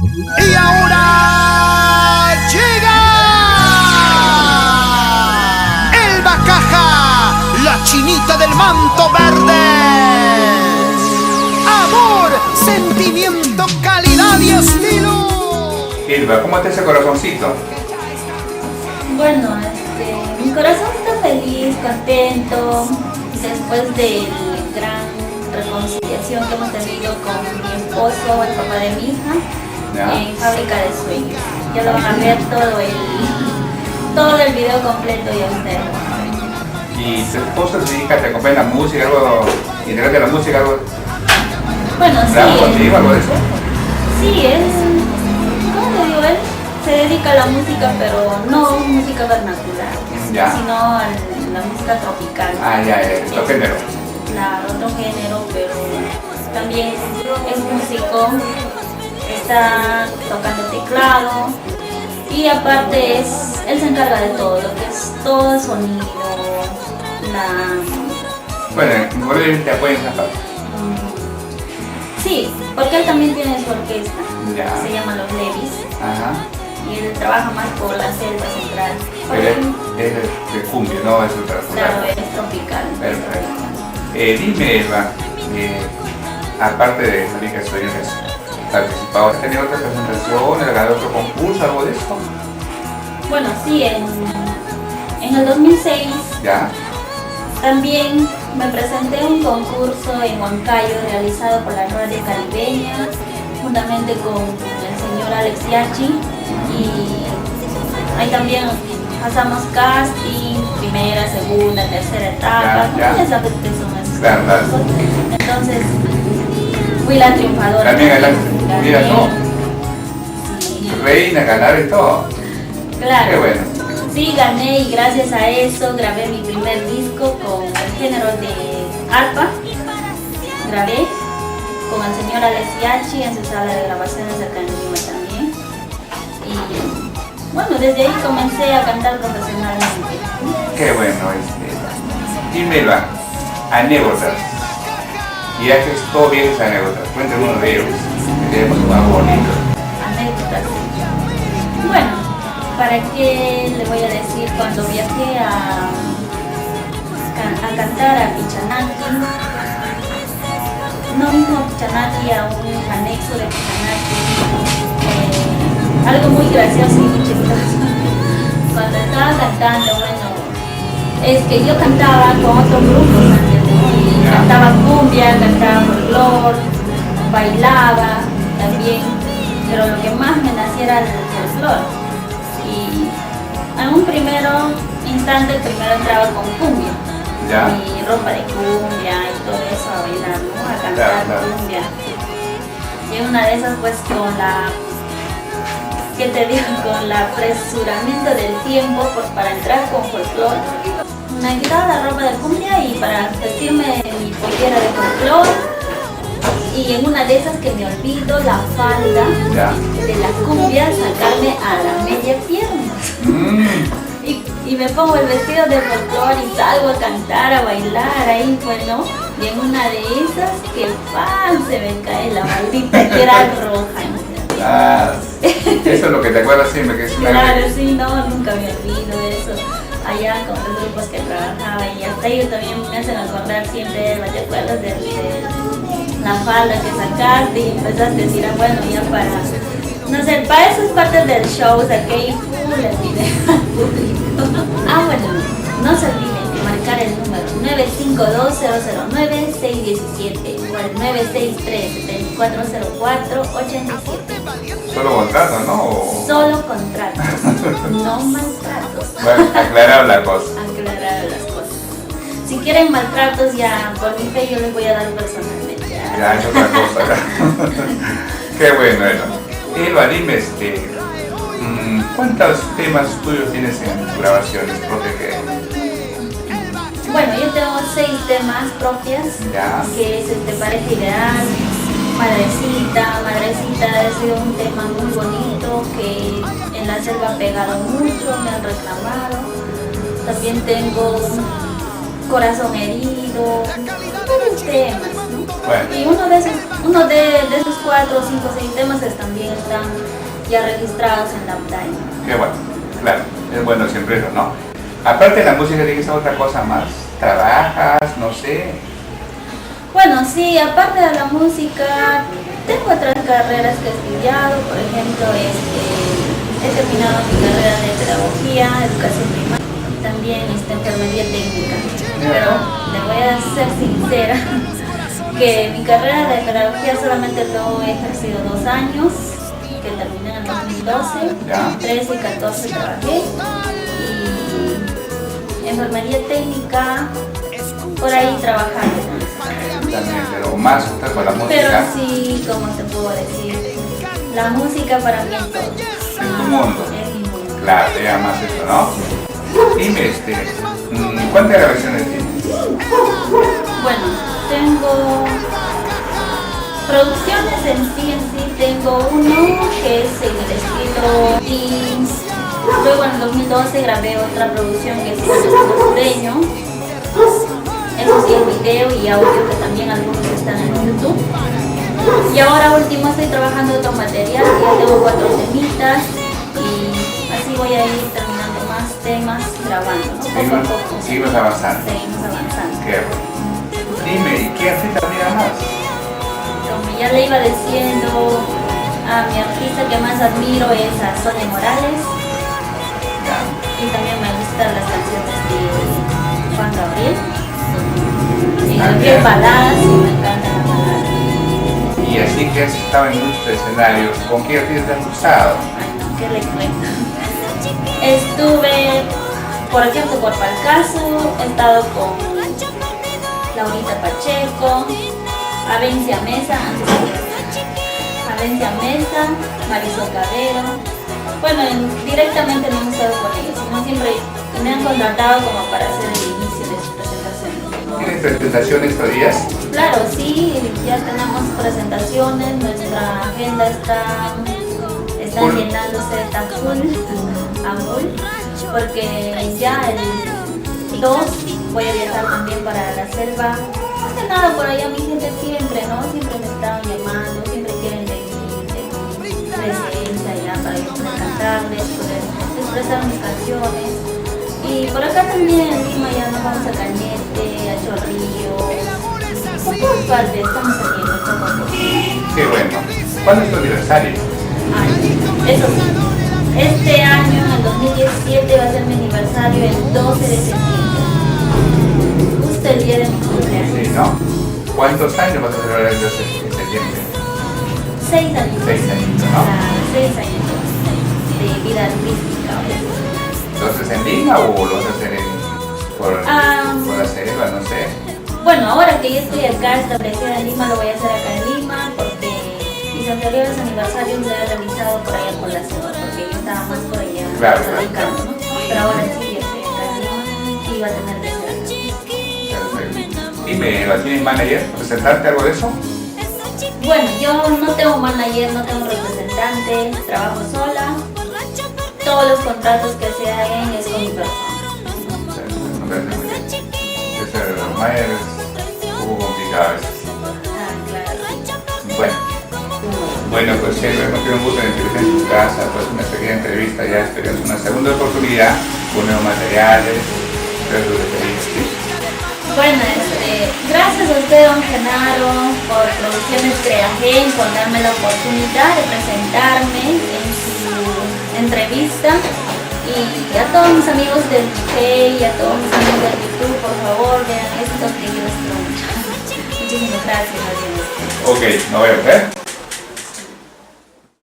Y ahora llega el Bacaja, la chinita del manto verde. Amor, sentimiento, calidad y estilo. Ilva, ¿cómo está ese corazoncito? Bueno, mi corazón está feliz, contento, después de la gran reconciliación que hemos tenido con mi esposo, el papá de mi hija, en Fábrica de Sueños. Ya lo van a ver todo el video completo y ustedes. ¿Y tu esposo se dedica, te acompaña la música, algo, integrante de la música, algo? Bueno, sí. ¿Graba contigo, algo de eso? Sí, ¿cómo le digo? Él se dedica a la música, pero no música vernacular, sino a la música tropical. Otro género. Claro, otro género, pero también es músico, está tocando teclado y aparte él se encarga de todo, lo que es todo el sonido, Bueno, igual te apoya en esa parte. Sí, porque él también tiene su orquesta, se llama Los Levis. Ajá. Y él trabaja más por la selva central. Pero es de cumbia, no es ultracular. Claro, es tropical. Perfecto. Dime, Elba, aparte de Fábrica de Sueños, ¿has participado? ¿Has tenido otra presentación? ¿Has ganado otro concurso, algo de eso? Bueno, sí, en el 2006 también me presenté en un concurso en Huancayo realizado por la Radio Caribeña, juntamente con el señor Alex Yachi, y ahí también pasamos casting, primera, segunda, tercera etapa, ya sabes que son esos. Claro. Entonces fui la triunfadora. También mira todo. Sí. Reina, ganar y todo. Claro. Qué bueno. Sí, gané y gracias a eso grabé mi primer disco con el género de arpa. Grabé con el señor Alex Yachi en su sala de grabaciones acá en Lima también. Y bueno, desde ahí comencé a cantar profesionalmente. Qué bueno. Dime, Elba, anécdotas. Y haces todo bien esas anécdotas. Cuéntame uno de ellos. Que tenemos algo bonito. Anécdotas. Bueno, ¿para qué le voy a decir? Cuando viajé a cantar a Pichanaki, no mismo Pichanaki, a un anexo de Pichanaki, algo muy gracioso y muy chistoso. Cuando estaba cantando, bueno, es que yo cantaba con otros grupos antes, y cantaba cumbia, cantaba folclore, bailaba también, pero lo que más me nacía era el folclore. Y en un primero instante, primero entraba con cumbia, mi ropa de cumbia y todo eso, a bailar, ¿no? A cantar cumbia. Y en una de esas, pues con con el apresuramiento del tiempo para entrar con folclore, me quitaba la ropa de cumbia y para vestirme mi pollera de folclore. Y en una de esas que me olvido la falda de la cumbia, sacarme a la media pierna. Y me pongo el vestido de folclore y salgo a cantar, a bailar ahí, bueno. Y en una de esas, que se me cae la maldita que era roja. Eso es lo que te acuerdas siempre, que es una... Claro, sí, no, nunca me olvido de eso. Allá con los grupos que trabajaba y hasta ellos también me hacen acordar siempre, ¿te acuerdas de la falda que sacaste y empezaste a decir, bueno, ya para, no sé, para esas partes del show saqué y full el video al público. Bueno, no se olviden de marcar el número 952-009-617 o el 963-7404-87. Solo contratos, ¿no? Solo contratos, no maltratos. Bueno, aclarar la cosa. Aclarar las cosas. Si quieren maltratos, ya por mi fe yo les voy a dar personalmente. Ya es otra cosa. Qué bueno, Elba, dime, ¿cuántos temas tuyos tienes en tus grabaciones propias? Bueno, yo tengo 6 temas propias, que es Pareja Ideal, Madrecita. Madrecita ha sido un tema muy bonito que en la selva ha pegado mucho, me han reclamado. También tengo Corazón Herido, varios temas, ¿no? Bueno. Y uno de esos 4, 5, 6 temas también están ya registrados en la UTAI. Qué bueno, claro, es bueno siempre eso, ¿no? Aparte de la música, ¿tienes otra cosa más? ¿Trabajas? No sé. Bueno, sí, aparte de la música, tengo otras carreras que he estudiado. Por ejemplo, he terminado mi carrera de pedagogía, educación primaria, y también enfermería técnica. Pero le voy a ser sincera, que mi carrera de pedagogía solamente lo he ejercido 2 años, que terminé en el 2012, Ya. 13 y 14 trabajé, y enfermería técnica, por ahí trabajando. También, pero más usted con la música. Pero sí, como te puedo decir, la música para mí es todo. Es tu mundo. Es mi mundo. Claro, te llama más eso, ¿no? Dime, ¿cuántas grabaciones tienes? Bueno, tengo producciones en sí, tengo uno que es en el estilo teens. Luego en el 2012 grabé otra producción que es en el estilo sureño. Eso sí es video y audio, que también algunos están en YouTube. Y ahora último estoy trabajando otro material, ya tengo 4 temitas y así voy a ir terminando más temas grabando, ¿no? Poco a poco. Seguimos avanzando. Seguimos avanzando. Qué bueno. Dime, ¿y qué artista mira más? Como ya le iba diciendo, a mi artista que más admiro es a Sonia Morales, Ya. y también me gustan las canciones de Juan Gabriel. Y También. Gabriel baladas, y me encantan las baladas. Y así que has estado en muchos escenarios, ¿con qué artista has usado? Ay, no, ¿qué le cuento? Estuve, por ejemplo, por Palcaso, he estado con Laurita Pacheco, Avencia Mesa, Avencia Mesa, Marisol Cabero. Bueno, directamente no he estado con ellos, sino siempre me han contratado como para hacer el inicio de sus presentaciones. ¿Tienes presentaciones estos días? Claro, sí, ya tenemos presentaciones, nuestra agenda está Full. llenándose, está full, a full, porque ya el 2 voy a viajar también para la selva. Más que nada por allá mi gente siempre, ¿no? Siempre me están llamando, siempre quieren venir de mi presencia ya para yo poder cantarles, poder expresar mis canciones. Y por acá también en Lima ya nos vamos a Cañete, a Chorrillo, por todas partes estamos saliendo poco a poco. Qué bueno. ¿Cuándo es tu aniversario? Ay, eso sí, este año, en el 2017, va a ser mi aniversario el 12 de septiembre. Justo el día de mi cumpleaños. Sí, ¿no? ¿Cuántos años vas a celebrar el 12 de septiembre? 6 años. 6 años, ¿no? 6 años de vida artística. ¿Entonces en Lima o lo vas a hacer por la selva, no sé? Bueno, ahora que ya estoy acá establecida en Lima, lo voy a hacer acá en Lima, porque mis anteriores aniversarios lo he realizado por allá por la selva, porque yo estaba más por allá Claro, radicando, ¿no? Pero ahora sí, ya estoy acá en Lima y va a tener que ser acá. Perfecto. Dime, ¿la tienes manager? ¿Presentarte algo de eso? Bueno, yo no tengo manager, no tengo representante, trabajo sola. Todos los contratos que se hagan es con mi persona. Me parece muy bien. Ser manager es un poco complicado a veces. Ah, claro. Bueno, pues siempre hemos tenido un gusto en entrevistar en tu casa, pues una pequeña entrevista, ya esperamos una segunda oportunidad con nuevos materiales, pero tú te feliz, ¿sí? Bueno, gracias a usted, don Genaro, por Producciones Creagen, por darme la oportunidad de presentarme en su entrevista. Y a todos mis amigos del DJ y a todos mis amigos del YouTube, por favor, vean estos videos. Muchísimas gracias. Ok, nos vemos, ¿eh?